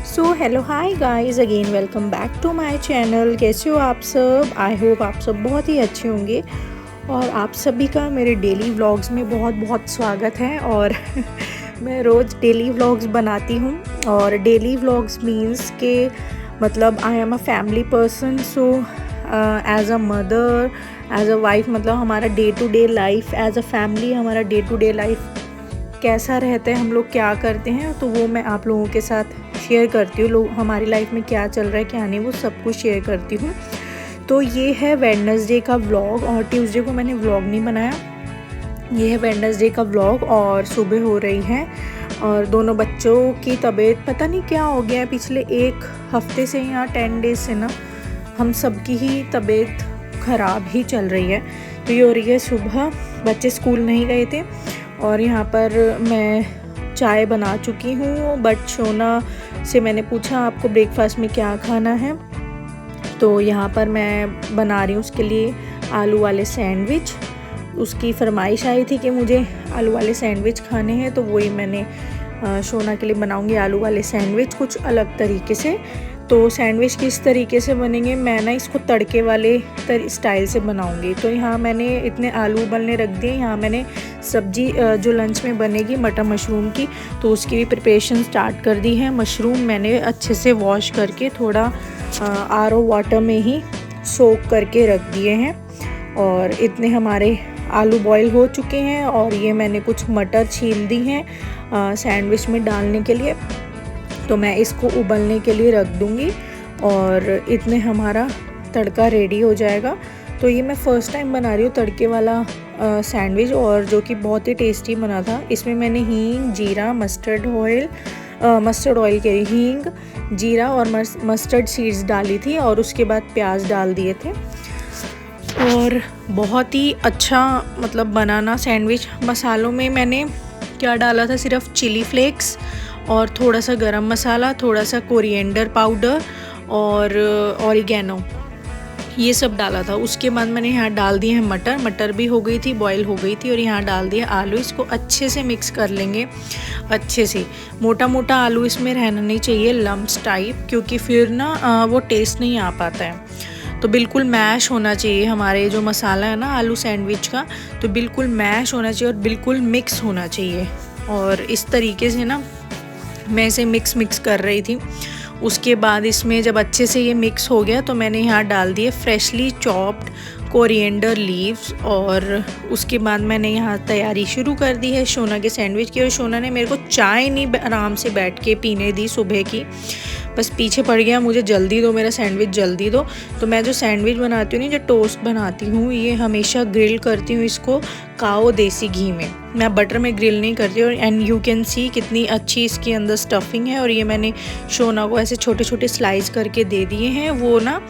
So hello hi guys, again welcome back to my channel. कैसे हो आप सब? आई होप आप सब बहुत ही अच्छे होंगे और आप सभी का मेरे डेली व्लॉग्स में बहुत बहुत स्वागत है। और मैं रोज़ डेली व्लॉग्स बनाती हूँ और डेली व्लॉग्स मीन्स के मतलब I am a family person. So as a mother, as a wife, मतलब हमारा day to day life as a family, हमारा डे टू डे लाइफ कैसा रहता है, हम लोग क्या करते हैं, तो वो मैं आप लोगों के साथ शेयर करती हूँ। लोग हमारी लाइफ में क्या चल रहा है क्या नहीं, वो सब कुछ शेयर करती हूँ। तो ये है वेडनेसडे का व्लॉग और ट्यूसडे को मैंने व्लॉग नहीं बनाया। ये है वेडनेसडे का व्लॉग और सुबह हो रही है और दोनों बच्चों की तबीयत पता नहीं क्या हो गया है पिछले एक हफ्ते से या 10 डेज से ना, हम सबकी ही तबीयत ख़राब ही चल रही है। तो ये हो रही है सुबह, बच्चे स्कूल नहीं गए थे और यहाँ पर मैं चाय बना चुकी हूँ। बट शोना से मैंने पूछा आपको ब्रेकफास्ट में क्या खाना है, तो यहाँ पर मैं बना रही हूँ उसके लिए आलू वाले सैंडविच। उसकी फरमाइश आई थी कि मुझे आलू वाले सैंडविच खाने हैं, तो वही मैंने शोना के लिए बनाऊँगी आलू वाले सैंडविच कुछ अलग तरीके से। तो सैंडविच किस तरीके से बनेंगे, मैं ना इसको तड़के वाले स्टाइल से बनाऊंगी। तो यहाँ मैंने इतने आलू उबलने रख दिए। यहाँ मैंने सब्जी जो लंच में बनेगी मटर मशरूम की, तो उसकी भी प्रिपरेशन स्टार्ट कर दी है। मशरूम मैंने अच्छे से वॉश करके थोड़ा आरओ वाटर में ही सोक करके रख दिए हैं और इतने हमारे आलू बॉईल हो चुके हैं। और ये मैंने कुछ मटर छील दी हैं सैंडविच में डालने के लिए, तो मैं इसको उबलने के लिए रख दूँगी और इतने हमारा तड़का रेडी हो जाएगा। तो ये मैं फ़र्स्ट टाइम बना रही हूँ तड़के वाला सैंडविच, और जो कि बहुत ही टेस्टी बना था। इसमें मैंने हींग, जीरा, मस्टर्ड ऑयल कह रही, हींग, जीरा और मस्टर्ड सीड्स डाली थी और उसके बाद प्याज डाल दिए थे। और बहुत ही अच्छा मतलब बनाना सैंडविच। मसालों में मैंने क्या डाला था, सिर्फ चिली फ्लेक्स और थोड़ा सा गरम मसाला, थोड़ा सा कोरिएंडर पाउडर और ऑरिगेनो, ये सब डाला था। उसके बाद मैंने यहाँ डाल दिए हैं मटर भी हो गई थी, बॉईल हो गई थी, और यहाँ डाल दिया आलू। इसको अच्छे से मिक्स कर लेंगे, अच्छे से। मोटा मोटा आलू इसमें रहना नहीं चाहिए, लम्प्स टाइप, क्योंकि फिर ना वो टेस्ट नहीं आ पाता है। तो बिल्कुल मैश होना चाहिए हमारे जो मसाला है ना आलू सैंडविच का, तो बिल्कुल मैश होना चाहिए और बिल्कुल मिक्स होना चाहिए। और इस तरीके से ना मैं इसे मिक्स कर रही थी। उसके बाद इसमें जब अच्छे से ये मिक्स हो गया तो मैंने यहाँ डाल दिए फ्रेशली चॉप्ड कोरिएंडर लीव्स, और उसके बाद मैंने यहाँ तैयारी शुरू कर दी है शोना के सैंडविच की। और शोना ने मेरे को चाय नहीं आराम से बैठ के पीने दी सुबह की, बस पीछे पड़ गया मुझे जल्दी दो, मेरा सैंडविच जल्दी दो। तो मैं जो सैंडविच बनाती हूँ ना, जो टोस्ट बनाती हूँ, ये हमेशा ग्रिल करती हूँ इसको काओ देसी घी में। मैं बटर में ग्रिल नहीं करती। और एंड यू कैन सी कितनी अच्छी इसके अंदर स्टफिंग है। और ये मैंने शोना को ऐसे छोटे छोटे स्लाइस करके दे दिए हैं। वो ना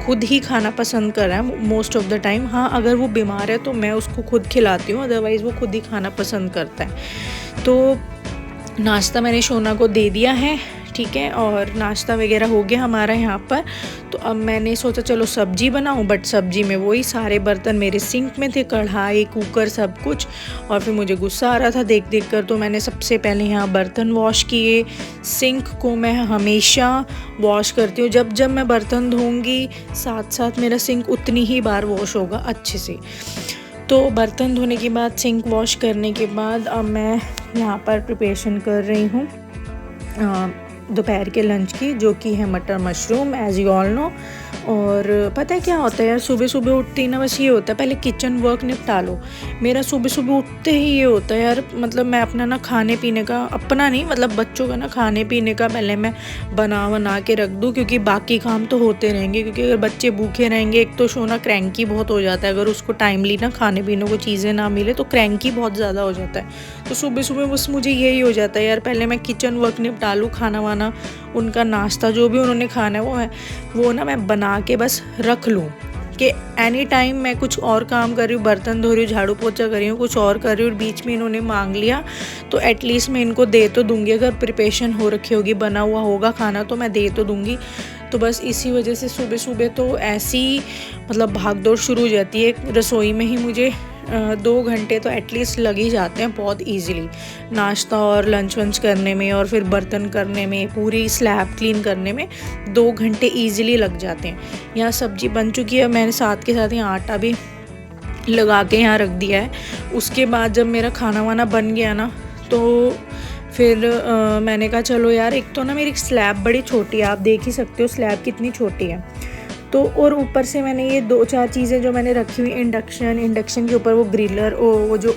खुद ही खाना पसंद कर रहा है मोस्ट ऑफ द टाइम। हाँ, अगर वो बीमार है तो मैं उसको खुद खिलाती हूँ, अदरवाइज़ वो खुद ही खाना पसंद करता है। तो नाश्ता मैंने शोना को दे दिया है, ठीक है, और नाश्ता वगैरह हो गया हमारा यहाँ पर। तो अब मैंने सोचा चलो सब्जी बनाऊँ, बट सब्जी में वही सारे बर्तन मेरे सिंक में थे, कढ़ाई, कुकर, सब कुछ। और फिर मुझे गुस्सा आ रहा था देख कर, तो मैंने सबसे पहले यहाँ बर्तन वॉश किए। सिंक को मैं हमेशा वॉश करती हूँ, जब मैं बर्तन धोऊँगी साथ साथ मेरा सिंक उतनी ही बार वॉश होगा अच्छे से। तो बर्तन धोने के बाद, सिंक वॉश करने के बाद, अब मैं यहाँ पर प्रिपरेशन कर रही हूँ दोपहर के लंच की, जो कि है मटर mushroom, as you all know. और पता है क्या होता है यार, सुबह सुबह उठते ही ना बस ये होता है पहले किचन वर्क निपटा लो। मेरा सुबह सुबह उठते ही ये होता है यार, मतलब मैं अपना ना खाने पीने का, अपना नहीं मतलब बच्चों का ना खाने पीने का पहले मैं बना के रख दूँ, क्योंकि बाकी काम तो होते रहेंगे। क्योंकि अगर बच्चे भूखे रहेंगे, एक तो शोना क्रैंकी बहुत हो जाता है, अगर उसको टाइमली ना खाने पीने को चीज़ें ना मिले तो क्रैंकी बहुत ज़्यादा हो जाता है। तो सुबह सुबह बस मुझे यही हो जाता है यार, पहले मैं किचन वर्क निपटा लूँ, खाना वाना, उनका नाश्ता जो भी उन्होंने खाना है वो ना मैं बना के बस रख लूँ, कि एनी टाइम मैं कुछ और काम कर रही हूँ, बर्तन धो रही हूँ, झाड़ू पोछा कर रही हूँ, कुछ और कर रही हूँ, और बीच में इन्होंने मांग लिया तो एटलीस्ट मैं इनको दे तो दूँगी। अगर प्रिपरेशन हो रखी होगी, बना हुआ होगा खाना, तो मैं दे तो दूँगी। तो बस इसी वजह से सुबह सुबह तो ऐसी मतलब भागदौड़ शुरू हो जाती है। रसोई में ही मुझे 2 घंटे तो एटलीस्ट लग ही जाते हैं बहुत इजीली, नाश्ता और लंच वंच करने में और फिर बर्तन करने में, पूरी स्लैब क्लीन करने में 2 घंटे इजीली लग जाते हैं। यहाँ सब्जी बन चुकी है, मैंने साथ के साथ यहाँ आटा भी लगा के यहाँ रख दिया है। उसके बाद जब मेरा खाना वाना बन गया ना, तो फिर मैंने कहा चलो यार, एक तो ना मेरी स्लैब बड़ी छोटी है, आप देख ही सकते हो स्लैब कितनी छोटी है। तो और ऊपर से मैंने ये 2-4 चीज़ें जो मैंने रखी हुई, इंडक्शन के ऊपर वो ग्रिलर, वो जो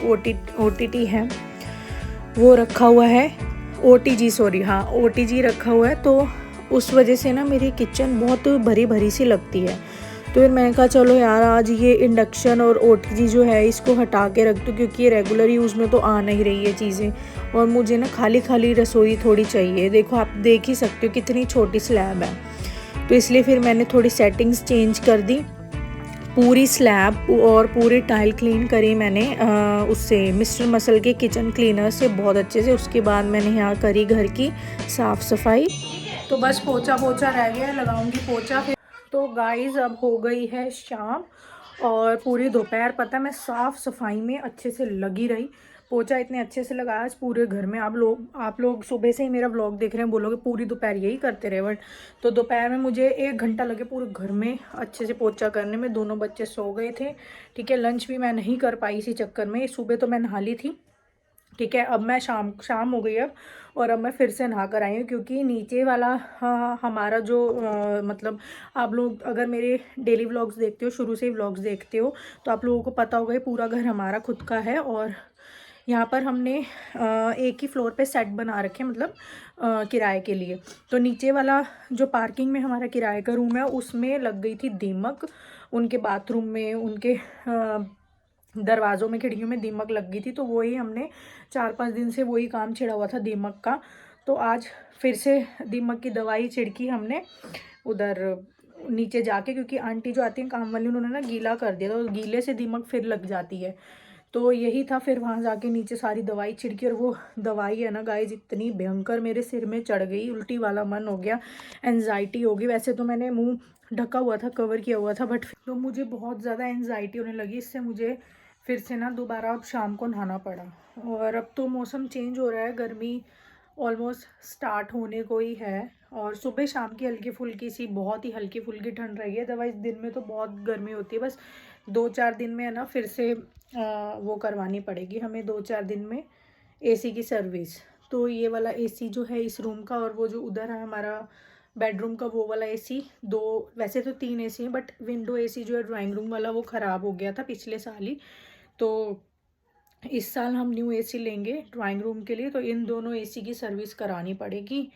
OTG है वो रखा हुआ है, OTG सॉरी, हाँ OTG रखा हुआ है। तो उस वजह से ना मेरी किचन बहुत भरी भरी सी लगती है। तो फिर मैंने कहा चलो यार, आज ये इंडक्शन और OTG जो है इसको हटा के रख दूँ, क्योंकि ये रेगुलर यूज़ में तो आ नहीं रही है चीज़ें, और मुझे ना खाली खाली रसोई थोड़ी चाहिए। देखो आप देख ही सकते हो कितनी छोटी स्लैब है। तो इसलिए फिर मैंने थोड़ी सेटिंग्स चेंज कर दी, पूरी स्लैब और पूरी टाइल क्लीन करी मैंने उससे, मिस्टर मसल के किचन क्लीनर से बहुत अच्छे से। उसके बाद मैंने यहाँ करी घर की साफ़ सफाई। तो बस पोछा रह गया, लगाऊंगी पोछा फिर। तो गाइस अब हो गई है शाम, और पूरी दोपहर पता है मैं साफ़ सफाई में अच्छे से लगी रही। पोछा इतने अच्छे से लगाया आज पूरे घर में। आप लोग सुबह से ही मेरा व्लॉग देख रहे हैं, बोलोगे पूरी दोपहर यही करते रहे, बट तो दोपहर में मुझे 1 घंटा लगे पूरे घर में अच्छे से पोछा करने में। दोनों बच्चे सो गए थे, ठीक है। लंच भी मैं नहीं कर पाई इसी चक्कर में। सुबह तो मैं नहा ली थी, ठीक है। अब मैं शाम हो गई अब, और अब मैं फिर से नहा कर आई हूँ, क्योंकि नीचे वाला हमारा जो मतलब आप लोग अगर मेरे डेली व्लॉग्स देखते हो, शुरू से ही व्लॉग्स देखते हो, तो आप लोगों को पता होगा ये पूरा घर हमारा खुद का है। और यहाँ पर हमने एक ही फ्लोर पे सेट बना रखे, मतलब किराए के लिए। तो नीचे वाला जो पार्किंग में हमारा किराए का रूम है, उसमें लग गई थी दीमक, उनके बाथरूम में, उनके दरवाज़ों में, खिड़कियों में दीमक लग गई थी। तो वही हमने 4-5 दिन से वही काम छिड़ा हुआ था दीमक का। तो आज फिर से दीमक की दवाई छिड़की हमने उधर नीचे जाके, क्योंकि आंटी जो आती हैं काम वाली, उन्होंने ना गीला कर दिया, तो गीले से दीमक फिर लग जाती है। तो यही था, फिर वहाँ जाके नीचे सारी दवाई छिड़की। और वो दवाई है ना गाइस, इतनी भयंकर मेरे सिर में चढ़ गई, उल्टी वाला मन हो गया, एनजाइटी हो गई। वैसे तो मैंने मुंह ढका हुआ था, कवर किया हुआ था, बट तो मुझे बहुत ज़्यादा एनजाइटी होने लगी। इससे मुझे फिर से ना दोबारा अब शाम को नहाना पड़ा। और अब तो मौसम चेंज हो रहा है, गर्मी ऑलमोस्ट स्टार्ट होने को ही है, और सुबह शाम की हल्की फुल्की सी, बहुत ही हल्की फुल्की ठंड रही है। अदरवाइज़ दिन में तो बहुत गर्मी होती है। बस 2-4 दिन में है ना फिर से वो करवानी पड़ेगी हमें, 2-4 दिन में AC की सर्विस। तो ये वाला AC जो है इस रूम का, और वो जो उधर है हमारा बेडरूम का, वो वाला AC, वैसे तो 3 AC हैं, बट विंडो AC जो है ड्राइंग रूम वाला, वो ख़राब हो गया था पिछले साल ही। तो इस साल हम न्यू AC लेंगे ड्राइंग रूम के लिए, तो इन दोनों AC की सर्विस करानी पड़ेगी।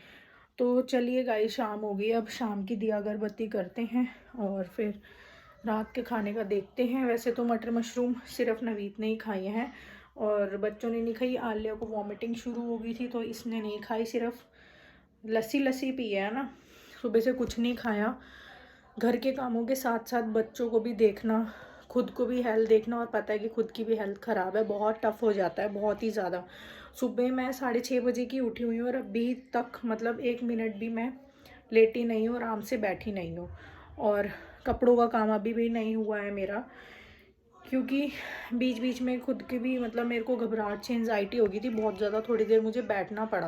तो चलिए गाइस, शाम हो गई, अब शाम की दिया अगरबत्ती करते हैं, और फिर रात के खाने का देखते हैं। वैसे तो मटर मशरूम सिर्फ नवीद ने ही खाए हैं, और बच्चों ने नहीं खाई। आलिया को वॉमिटिंग शुरू हो गई थी, तो इसने नहीं खाई, सिर्फ लस्सी पी है ना, सुबह से कुछ नहीं खाया। घर के कामों के साथ साथ बच्चों को भी देखना, खुद को भी हेल्थ देखना, और पता है कि खुद की भी हेल्थ ख़राब है, बहुत टफ हो जाता है, बहुत ही ज़्यादा। सुबह मैं 6:30 बजे की उठी हुई हूँ, और अभी तक मतलब 1 मिनट भी मैं लेटी नहीं हूँ, आराम से बैठी नहीं हूँ। और कपड़ों का काम अभी भी नहीं हुआ है मेरा, क्योंकि बीच बीच में खुद की भी मतलब मेरे को घबराहट से एंजाइटी हो गई थी बहुत ज़्यादा। थोड़ी देर मुझे बैठना पड़ा,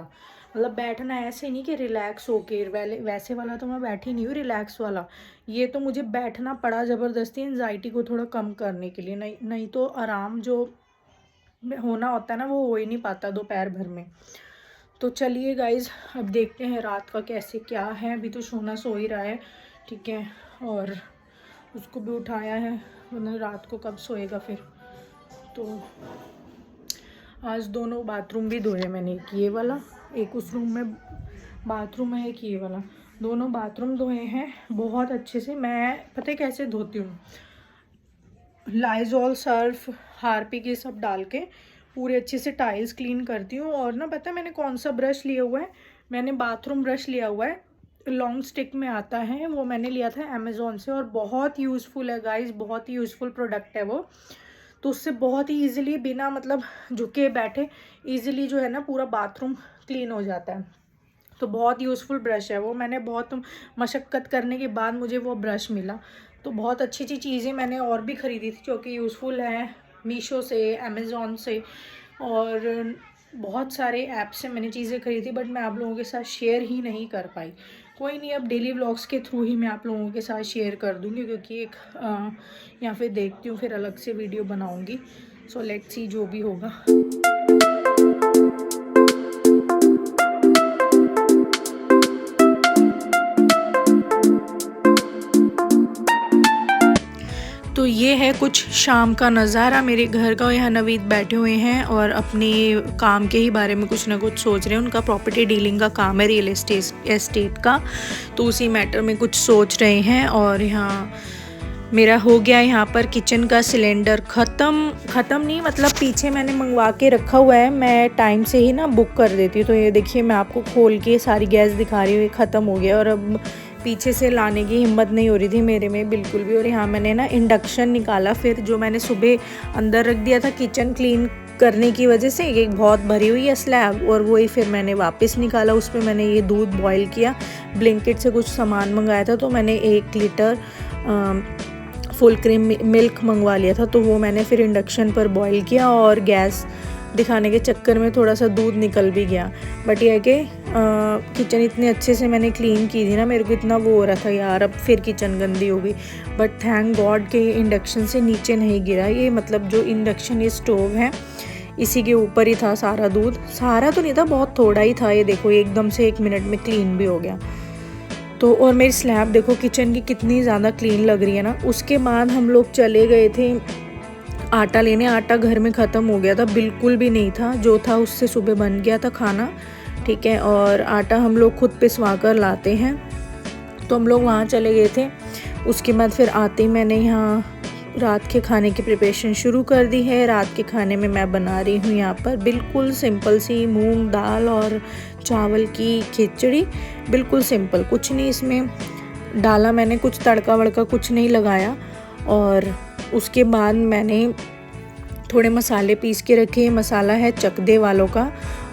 मतलब बैठना ऐसे नहीं कि रिलैक्स होके, वैसे वाला तो मैं बैठी नहीं हूँ, रिलैक्स वाला। ये तो मुझे बैठना पड़ा ज़बरदस्ती एंजाइटी को थोड़ा कम करने के लिए, नहीं तो आराम जो होना होता है ना, वो हो ही नहीं पाता दोपहर भर में। तो चलिए गाइज़, अब देखते हैं रात का कैसे क्या है। अभी तो सोना सो ही रहा है, ठीक है, और उसको भी उठाया है, वरना रात को कब सोएगा फिर। तो आज दोनों बाथरूम भी धोए मैंने, एक ये वाला, एक उस रूम में बाथरूम है, एक ये वाला, दोनों बाथरूम धोए हैं बहुत अच्छे से। मैं पता है कैसे धोती हूँ, लाइजॉल, सर्फ, हार्पिक, ये सब डाल के पूरे अच्छे से टाइल्स क्लीन करती हूँ। और ना पता है मैंने कौन सा ब्रश लिया हुआ है, मैंने बाथरूम ब्रश लिया हुआ है, लॉन्ग स्टिक में आता है, वो मैंने लिया था अमेज़ोन से, और बहुत यूज़फुल है गाइस, बहुत ही यूज़फुल प्रोडक्ट है वो। तो उससे बहुत ही ईजिली, बिना मतलब झुके बैठे, ईजिली जो है ना पूरा बाथरूम क्लीन हो जाता है। तो बहुत यूज़फुल ब्रश है वो, मैंने बहुत मशक्क़त करने के बाद मुझे वो ब्रश मिला। तो बहुत अच्छी अच्छी चीज़ें मैंने और भी ख़रीदी थी जो कि यूज़फुल हैं, मीशो से, अमेज़ॉन से और बहुत सारे ऐप से मैंने चीज़ें खरीदी, बट मैं आप लोगों के साथ शेयर ही नहीं कर पाई। कोई नहीं, अब डेली व्लॉग्स के थ्रू ही मैं आप लोगों के साथ शेयर कर दूँगी, क्योंकि एक या फिर देखती हूँ, फिर अलग से वीडियो बनाऊँगी। सो लेट्स सी जो भी होगा। तो ये है कुछ शाम का नज़ारा मेरे घर का। यहाँ नवीद बैठे हुए हैं और अपने काम के ही बारे में कुछ ना कुछ सोच रहे हैं। उनका प्रॉपर्टी डीलिंग का काम है, रियल एस्टेट का, तो उसी मैटर में कुछ सोच रहे हैं। और यहाँ मेरा हो गया यहाँ पर किचन का सिलेंडर ख़त्म नहीं, मतलब पीछे मैंने मंगवा के रखा हुआ है, मैं टाइम से ही ना बुक कर देती हूँ। तो ये देखिए, मैं आपको खोल के सारी गैस दिखा रही हूँ, ख़त्म हो गया और अब पीछे से लाने की हिम्मत नहीं हो रही थी मेरे में बिल्कुल भी। और यहाँ मैंने ना इंडक्शन निकाला, फिर जो मैंने सुबह अंदर रख दिया था किचन क्लीन करने की वजह से, एक बहुत भरी हुई है स्लैब, और वही फिर मैंने वापस निकाला। उस पर मैंने ये दूध बॉईल किया, ब्लिंकिट से कुछ सामान मंगाया था, तो मैंने 1 लीटर फुल क्रीम मिल्क मंगवा लिया था, तो वो मैंने फिर इंडक्शन पर बॉईल किया। और गैस दिखाने के चक्कर में थोड़ा सा दूध निकल भी गया। बट यह है कि किचन इतने अच्छे से मैंने क्लीन की थी ना, मेरे को इतना वो हो रहा था यार अब फिर किचन गंदी हो गई। बट थैंक गॉड के इंडक्शन से नीचे नहीं गिरा ये, मतलब जो इंडक्शन ये स्टोव है इसी के ऊपर ही था सारा दूध। सारा तो नहीं था, बहुत थोड़ा ही था। ये देखो एकदम से 1 मिनट में क्लीन भी हो गया। तो और मेरी स्लैब देखो किचन की कितनी ज़्यादा क्लीन लग रही है ना। उसके बाद हम लोग चले गए थे आटा लेने। आटा घर में ख़त्म हो गया था, बिल्कुल भी नहीं था, जो था उससे सुबह बन गया था खाना, ठीक है। और आटा हम लोग खुद पिसवा कर लाते हैं, तो हम लोग वहाँ चले गए थे। उसके बाद फिर आते ही मैंने यहाँ रात के खाने की प्रिपरेशन शुरू कर दी है। रात के खाने में मैं बना रही हूँ यहाँ पर बिल्कुल सिंपल सी मूंग दाल और चावल की खिचड़ी, बिल्कुल सिंपल, कुछ नहीं इसमें डाला मैंने, कुछ तड़का वड़का कुछ नहीं लगाया। और उसके बाद मैंने थोड़े मसाले पीस के रखे। मसाला है चकदे वालों का,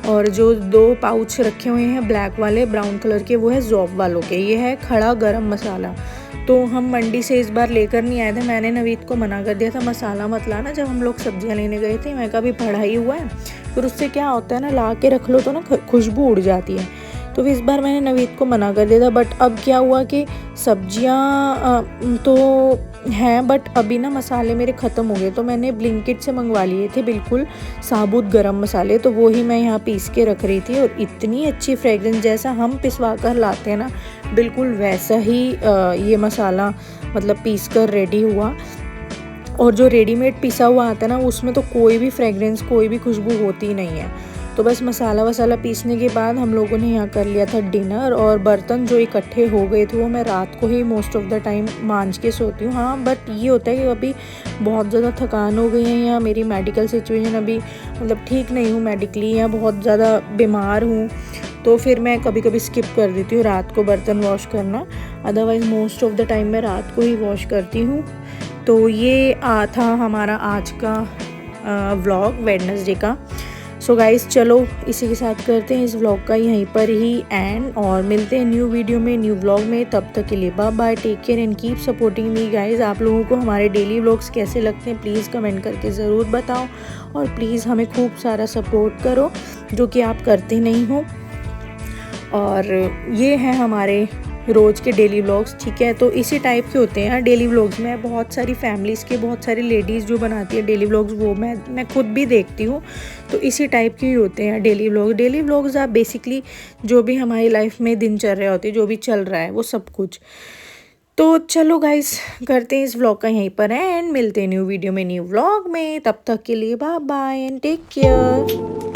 और जो 2 पाउच रखे हुए हैं ब्लैक वाले ब्राउन कलर के, वो है ज़ौब वालों के। ये है खड़ा गरम मसाला। तो हम मंडी से इस बार लेकर नहीं आए थे, मैंने नवीद को मना कर दिया था मसाला मत लाना जब हम लोग सब्जियां लेने गए थे। मैं कभी पढ़ा ही हुआ है, फिर उससे क्या होता है ना, ला के रख लो तो ना खुशबू उड़ जाती है। तो इस बार मैंने नवीद को मना कर दिया था। बट अब क्या हुआ कि सब्जियां तो हैं, बट अभी ना मसाले मेरे ख़त्म हो गए, तो मैंने ब्लिंकिट से मंगवा लिए थे बिल्कुल साबुत गरम मसाले। तो वो ही मैं यहाँ पीस के रख रही थी, और इतनी अच्छी फ्रेगरेंस, जैसा हम पिसवा कर लाते हैं ना बिल्कुल वैसा ही ये मसाला मतलब पीस कर रेडी हुआ। और जो रेडीमेड पिसा हुआ आता है ना, उसमें तो कोई भी फ्रेगरेंस, कोई भी खुशबू होती ही नहीं है। तो बस मसाला वसाला पीसने के बाद हम लोगों ने यहाँ कर लिया था डिनर। और बर्तन जो इकट्ठे हो गए थे वो मैं रात को ही मोस्ट ऑफ द टाइम मांज के सोती हूँ। हाँ, बट ये होता है कि अभी बहुत ज़्यादा थकान हो गई है, या मेरी मेडिकल सिचुएशन अभी मतलब ठीक नहीं हूँ मेडिकली, या बहुत ज़्यादा बीमार हूँ, तो फिर मैं कभी कभी स्किप कर देती हूँ रात को बर्तन वॉश करना। Otherwise most of the time मैं रात को ही वॉश करती हूँ। तो ये था हमारा आज का व्लॉग वेडनेसडे का। सो गाइस, चलो इसी के साथ करते हैं इस व्लॉग का यहीं पर ही एंड, और मिलते हैं न्यू वीडियो में, न्यू व्लॉग में। तब तक के लिए bye bye, take care and keep supporting me guys. आप लोगों को हमारे डेली व्लॉग्स कैसे लगते हैं प्लीज़ कमेंट करके ज़रूर बताओ, और प्लीज़ हमें खूब सारा सपोर्ट करो, जो कि आप करते नहीं हो। और ये हैं हमारे रोज़ के डेली व्लॉग्स, ठीक है। तो इसी टाइप के होते हैं डेली व्लॉग्स में। बहुत सारी फैमिलीज़ के, बहुत सारी लेडीज़ जो बनाती है डेली व्लॉग्स, वो मैं खुद भी देखती हूँ। तो इसी टाइप के ही होते हैं डेली व्लॉग। डेली व्लॉग्स आप बेसिकली जो भी हमारी लाइफ में दिनचर्या होती है, जो भी चल रहा है वो सब कुछ। तो चलो गाइस, करते हैं इस व्लॉग का यहीं पर एंड, मिलते हैं न्यू वीडियो में, न्यू व्लॉग में। तब तक के लिए bye bye and take care.